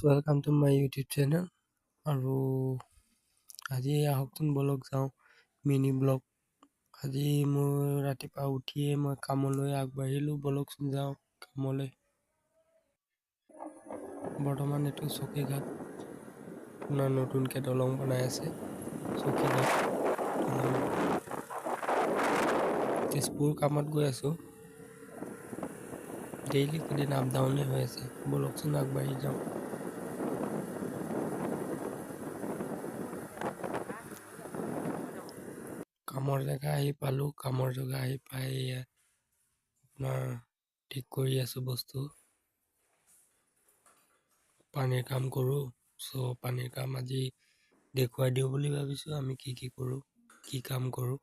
welcome to my YouTube channel. আৰু আজি আহকচোন বলক যাওঁ মিনি ব্লগ। আজি মোৰ ৰাতিপুৱা উঠিয়ে মই কামলৈ আগবাঢ়িলোঁ। বলকচোন যাওঁ কামলৈ। বৰ্তমান এইটো চকীঘাট, আপোনাৰ নতুনকৈ দলং বনাই আছে। চকীঘাট দলং, তেজপুৰ কামত গৈ আছোঁ। ডেইলি এদিন আপ ডাউনে হৈ আছে। বলকচোন আগবাঢ়ি যাওঁ। কামৰ জেগা আহি পালোঁ। কামৰ জেগা আহি পাই আপোনাৰ ঠিক কৰি আছোঁ বস্তু। পানীৰ কাম কৰোঁ। পানীৰ কাম আজি দেখুৱাই দিওঁ বুলি ভাবিছোঁ। আমি কি কৰোঁ, কি কাম কৰোঁ।